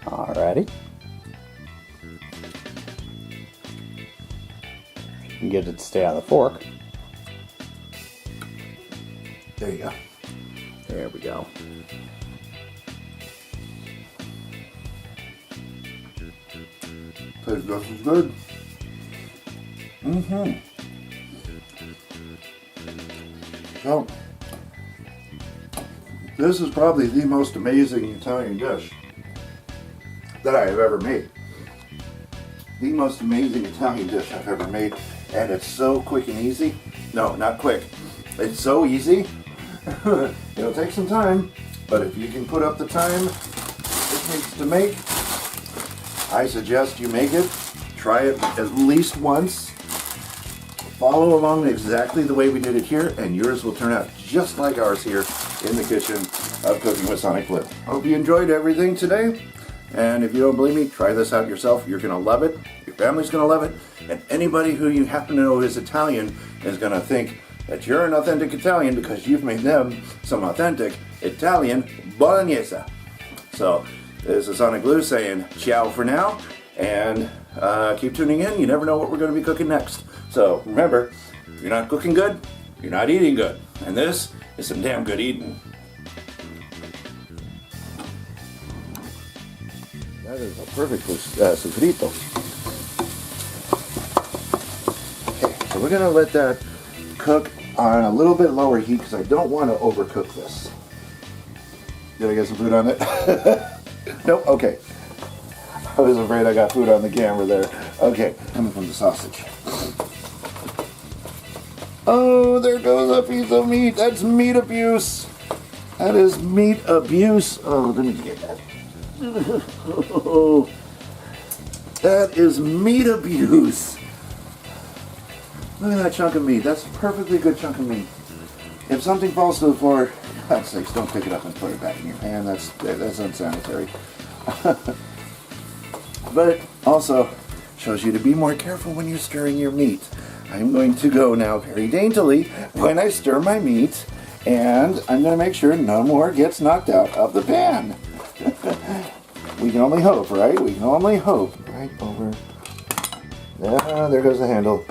Alrighty. You can get it to stay on the fork. There you go. There we go. Tastes just as good. So, this is probably the most amazing Italian dish that I have ever made. The most amazing Italian dish I've ever made, and it's so quick and easy. No, not quick. It's so easy. It'll take some time, but if you can put up the time it takes to make, I suggest you make it. Try it at least once. Follow along exactly the way we did it here, and yours will turn out just like ours here in the kitchen of Cooking with SonicBlu. Hope you enjoyed everything today. And if you don't believe me, try this out yourself. You're going to love it. Your family's going to love it. And anybody who you happen to know is Italian is going to think that you're an authentic Italian because you've made them some authentic Italian Bolognese. So this is SonicBlu saying ciao for now. And keep tuning in. You never know what we're going to be cooking next. So remember, if you're not cooking good, you're not eating good. And this is some damn good eating. That is a perfect sofrito. Okay, so we're going to let that cook on a little bit lower heat because I don't want to overcook this. Did I get some food on it? Nope, okay. I was afraid I got food on the camera there. Okay, coming from the sausage. Oh, there goes a piece of meat. That's meat abuse. That is meat abuse. Oh, let me get that. Oh, that is meat abuse. Look at that chunk of meat. That's a perfectly good chunk of meat. If something falls to the floor, for God's sakes, don't pick it up and put it back in your pan. That's unsanitary. But it also shows you to be more careful when you're stirring your meat. I'm going to go now very daintily when I stir my meat, and I'm going to make sure no more gets knocked out of the pan. We can only hope, right? We can only hope. Right over. Yeah, there goes the handle.